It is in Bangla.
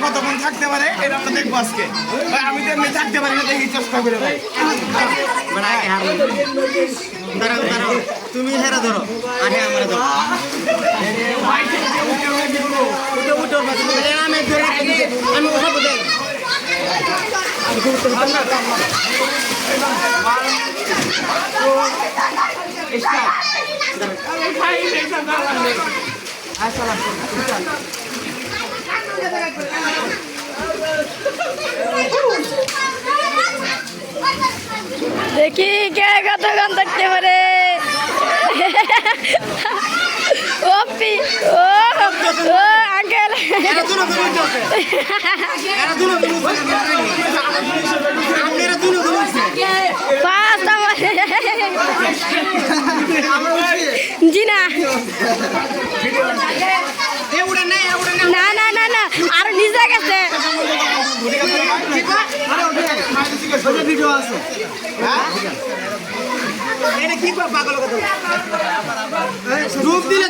কতক্ষণ থাকতে পারে এটা আমরা দেখবো আজকে ভাই আমি তো এমনি থাকতে পারি না দেখি চেষ্টা করে ভাই তুমি হেরা ধরো আগে আমরা ধরো আমি উঠাবো দেখ দেখি কে কতক্ষণ থাকতে পারে ওপি ও ও আঙ্কেল ফার্স্ট জি না না না না না আর নিজে গেছে ভিডিও আছে এটা কি পাগল কথা রূপ দিলে